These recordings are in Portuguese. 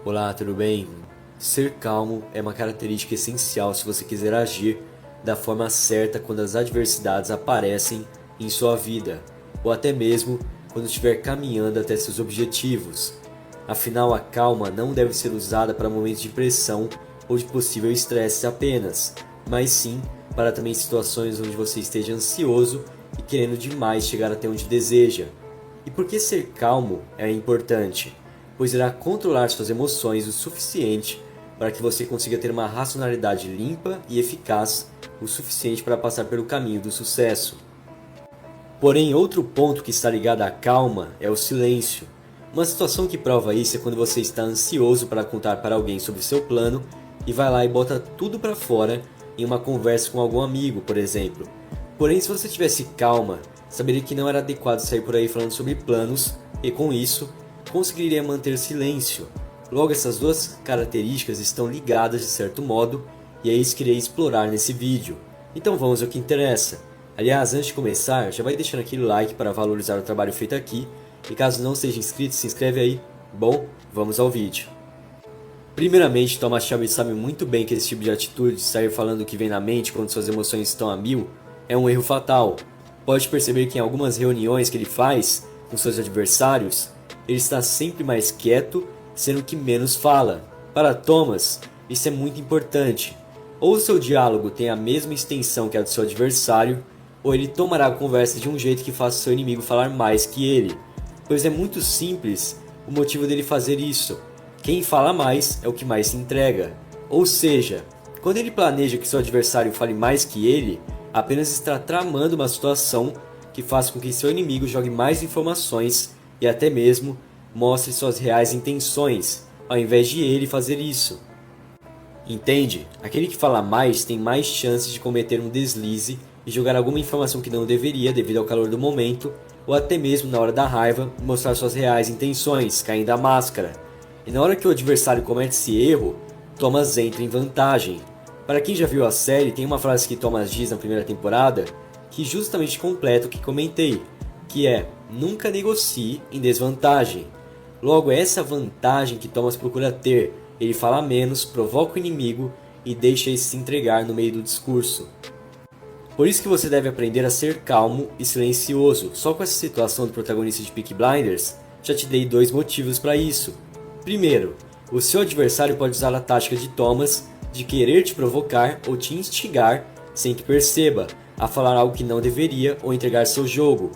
Olá, tudo bem? Ser calmo é uma característica essencial se você quiser agir da forma certa quando as adversidades aparecem em sua vida, ou até mesmo quando estiver caminhando até seus objetivos. Afinal, a calma não deve ser usada para momentos de pressão ou de possível estresse apenas, mas sim para também situações onde você esteja ansioso e querendo demais chegar até onde deseja. E por que ser calmo é importante? Pois irá controlar suas emoções o suficiente para que você consiga ter uma racionalidade limpa e eficaz o suficiente para passar pelo caminho do sucesso. Porém, outro ponto que está ligado à calma é o silêncio. Uma situação que prova isso é quando você está ansioso para contar para alguém sobre seu plano e vai lá e bota tudo para fora em uma conversa com algum amigo, por exemplo. Porém, se você tivesse calma, saberia que não era adequado sair por aí falando sobre planos e, com isso, conseguiria manter silêncio. Logo, essas duas características estão ligadas de certo modo e é isso que irei explorar nesse vídeo. Então vamos ao que interessa. Aliás, antes de começar, já vai deixando aquele like para valorizar o trabalho feito aqui e caso não seja inscrito, se inscreve aí. Bom, vamos ao vídeo. Primeiramente, Thomas Shelby sabe muito bem que esse tipo de atitude, sair falando o que vem na mente quando suas emoções estão a mil, é um erro fatal. Pode perceber que em algumas reuniões que ele faz com seus adversários, ele está sempre mais quieto, sendo que menos fala. Para Thomas, isso é muito importante. Ou o seu diálogo tem a mesma extensão que a do seu adversário, ou ele tomará a conversa de um jeito que faça seu inimigo falar mais que ele. Pois é muito simples o motivo dele fazer isso. Quem fala mais é o que mais se entrega. Ou seja, quando ele planeja que seu adversário fale mais que ele, apenas está tramando uma situação que faz com que seu inimigo jogue mais informações e até mesmo mostre suas reais intenções, ao invés de ele fazer isso. Entende? Aquele que fala mais tem mais chances de cometer um deslize e jogar alguma informação que não deveria devido ao calor do momento, ou até mesmo na hora da raiva mostrar suas reais intenções, caindo a máscara. E na hora que o adversário comete esse erro, Thomas entra em vantagem. Para quem já viu a série, tem uma frase que Thomas diz na primeira temporada que justamente completa o que comentei, que é: nunca negocie em desvantagem. Logo, é essa vantagem que Thomas procura ter. Ele fala menos, provoca o inimigo e deixa ele se entregar no meio do discurso. Por isso que você deve aprender a ser calmo e silencioso. Só com essa situação do protagonista de Peaky Blinders, já te dei 2 motivos para isso. Primeiro, o seu adversário pode usar a tática de Thomas de querer te provocar ou te instigar, sem que perceba, a falar algo que não deveria ou entregar seu jogo.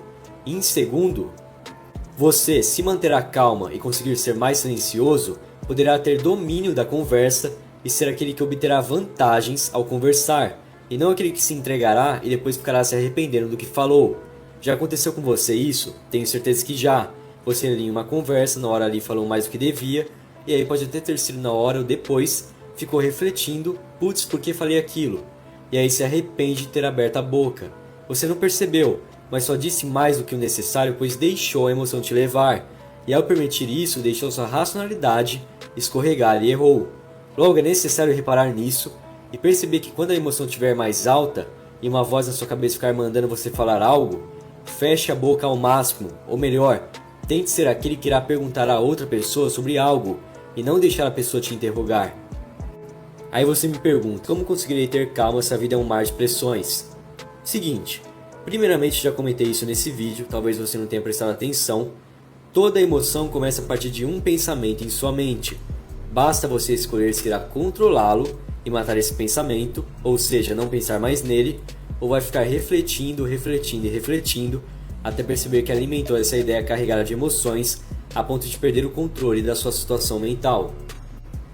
E em segundo, você, se manterá calma e conseguir ser mais silencioso, poderá ter domínio da conversa e ser aquele que obterá vantagens ao conversar, e não aquele que se entregará e depois ficará se arrependendo do que falou. Já aconteceu com você isso? Tenho certeza que já. Você ali em uma conversa, na hora ali falou mais do que devia, e aí pode até ter sido na hora ou depois, ficou refletindo, putz, por que falei aquilo? E aí se arrepende de ter aberto a boca. Você não percebeu, mas só disse mais do que o necessário, pois deixou a emoção te levar. E ao permitir isso, deixou sua racionalidade escorregar e errou. Logo, é necessário reparar nisso e perceber que quando a emoção estiver mais alta e uma voz na sua cabeça ficar mandando você falar algo, feche a boca ao máximo, ou melhor, tente ser aquele que irá perguntar a outra pessoa sobre algo e não deixar a pessoa te interrogar. Aí você me pergunta, como conseguirei ter calma se a vida é um mar de pressões? Seguinte, primeiramente já comentei isso nesse vídeo, talvez você não tenha prestado atenção. Toda emoção começa a partir de um pensamento em sua mente. Basta você escolher se irá controlá-lo e matar esse pensamento, ou seja, não pensar mais nele, ou vai ficar refletindo, refletindo e refletindo, até perceber que alimentou essa ideia carregada de emoções, a ponto de perder o controle da sua situação mental.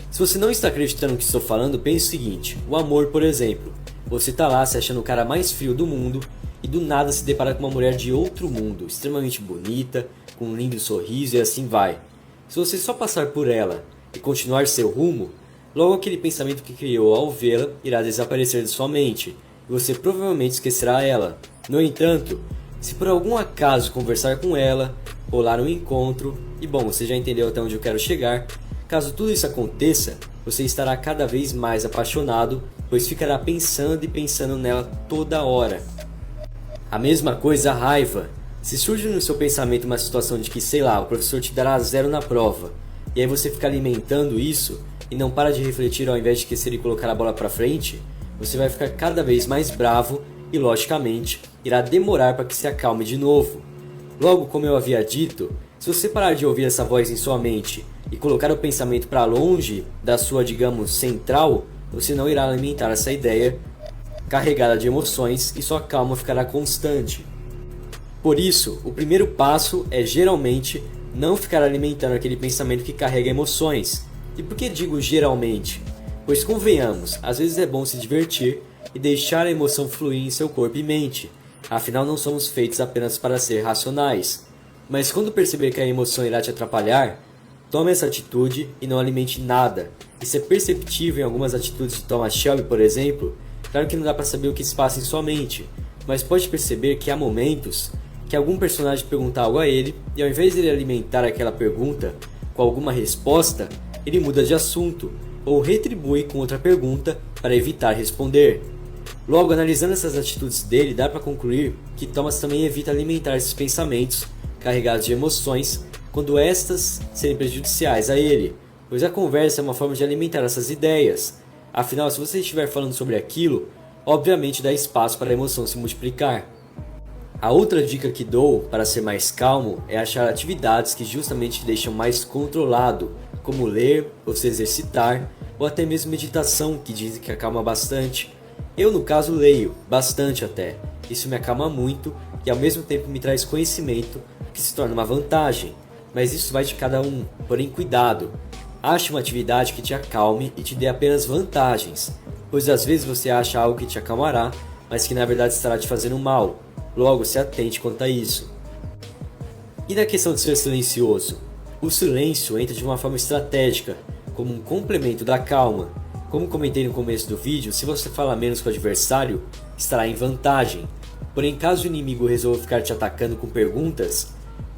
Se você não está acreditando no que estou falando, pense o seguinte: o amor, por exemplo. Você está lá se achando o cara mais frio do mundo e do nada se depara com uma mulher de outro mundo, extremamente bonita, com um lindo sorriso e assim vai. Se você só passar por ela e continuar seu rumo, logo aquele pensamento que criou ao vê-la irá desaparecer de sua mente e você provavelmente esquecerá ela. No entanto, se por algum acaso conversar com ela, rolar um encontro, e bom, você já entendeu até onde eu quero chegar, caso tudo isso aconteça, você estará cada vez mais apaixonado, pois ficará pensando e pensando nela toda hora. A mesma coisa a raiva. Se surge no seu pensamento uma situação de que, sei lá, o professor te dará 0 na prova, e aí você fica alimentando isso e não para de refletir ao invés de esquecer e colocar a bola para frente, você vai ficar cada vez mais bravo e, logicamente, irá demorar para que se acalme de novo. Logo, como eu havia dito, se você parar de ouvir essa voz em sua mente e colocar o pensamento para longe da sua, digamos, central, você não irá alimentar essa ideia carregada de emoções e sua calma ficará constante. Por isso, o primeiro passo é geralmente não ficar alimentando aquele pensamento que carrega emoções. E por que digo geralmente? Pois convenhamos, às vezes é bom se divertir e deixar a emoção fluir em seu corpo e mente. Afinal, não somos feitos apenas para ser racionais. Mas quando perceber que a emoção irá te atrapalhar, tome essa atitude e não alimente nada. Isso é perceptível em algumas atitudes de Thomas Shelby, por exemplo. Claro que não dá para saber o que se passa em sua mente, mas pode perceber que há momentos que algum personagem pergunta algo a ele e ao invés de ele alimentar aquela pergunta com alguma resposta, ele muda de assunto ou retribui com outra pergunta para evitar responder. Logo, analisando essas atitudes dele, dá para concluir que Thomas também evita alimentar esses pensamentos carregados de emoções quando estas serem prejudiciais a ele, pois a conversa é uma forma de alimentar essas ideias. Afinal, se você estiver falando sobre aquilo, obviamente dá espaço para a emoção se multiplicar. A outra dica que dou para ser mais calmo é achar atividades que justamente te deixam mais controlado, como ler ou se exercitar, ou até mesmo meditação, que dizem que acalma bastante. Eu, no caso, leio, bastante até. Isso me acalma muito e ao mesmo tempo me traz conhecimento, que se torna uma vantagem. Mas isso vai de cada um, porém cuidado. Ache uma atividade que te acalme e te dê apenas vantagens, pois às vezes você acha algo que te acalmará, mas que na verdade estará te fazendo mal. Logo, se atente quanto a isso. E na questão de ser silencioso? O silêncio entra de uma forma estratégica, como um complemento da calma. Como comentei no começo do vídeo, se você falar menos com o adversário, estará em vantagem. Porém, caso o inimigo resolva ficar te atacando com perguntas,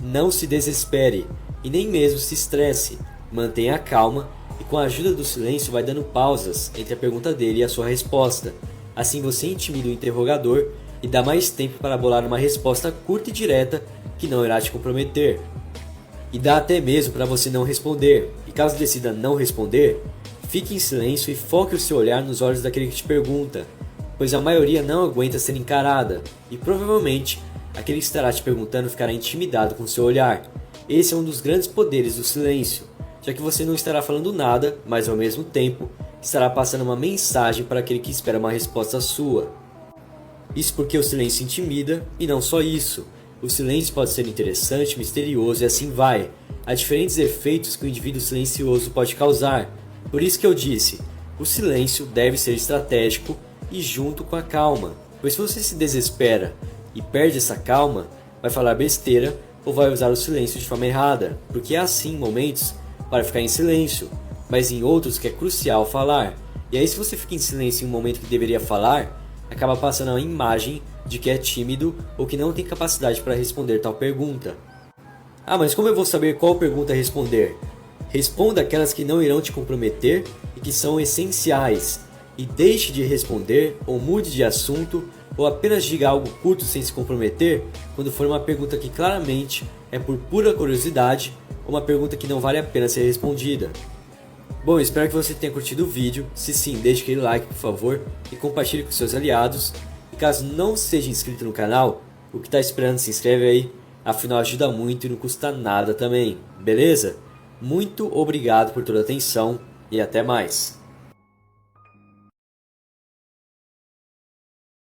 não se desespere e nem mesmo se estresse. Mantenha a calma e com a ajuda do silêncio vai dando pausas entre a pergunta dele e a sua resposta. Assim você intimida o interrogador e dá mais tempo para bolar uma resposta curta e direta que não irá te comprometer. E dá até mesmo para você não responder. E caso decida não responder, fique em silêncio e foque o seu olhar nos olhos daquele que te pergunta, pois a maioria não aguenta ser encarada e provavelmente aquele que estará te perguntando ficará intimidado com seu olhar. Esse é um dos grandes poderes do silêncio, já que você não estará falando nada, mas ao mesmo tempo estará passando uma mensagem para aquele que espera uma resposta sua. Isso porque o silêncio intimida, e não só isso. O silêncio pode ser interessante, misterioso e assim vai. Há diferentes efeitos que o indivíduo silencioso pode causar. Por isso que eu disse, o silêncio deve ser estratégico e junto com a calma. Pois se você se desespera e perde essa calma, vai falar besteira ou vai usar o silêncio de forma errada. Porque há assim momentos para ficar em silêncio, mas em outros que é crucial falar. E aí se você fica em silêncio em um momento que deveria falar, acaba passando a imagem de que é tímido ou que não tem capacidade para responder tal pergunta. Ah, mas como eu vou saber qual pergunta responder? Responda aquelas que não irão te comprometer e que são essenciais. E deixe de responder ou mude de assunto ou apenas diga algo curto sem se comprometer quando for uma pergunta que claramente é por pura curiosidade ou uma pergunta que não vale a pena ser respondida. Bom, espero que você tenha curtido o vídeo. Se sim, deixe aquele like, por favor, e compartilhe com seus aliados. E caso não seja inscrito no canal, o que está esperando, se inscreve aí. Afinal, ajuda muito e não custa nada também, beleza? Muito obrigado por toda a atenção e até mais.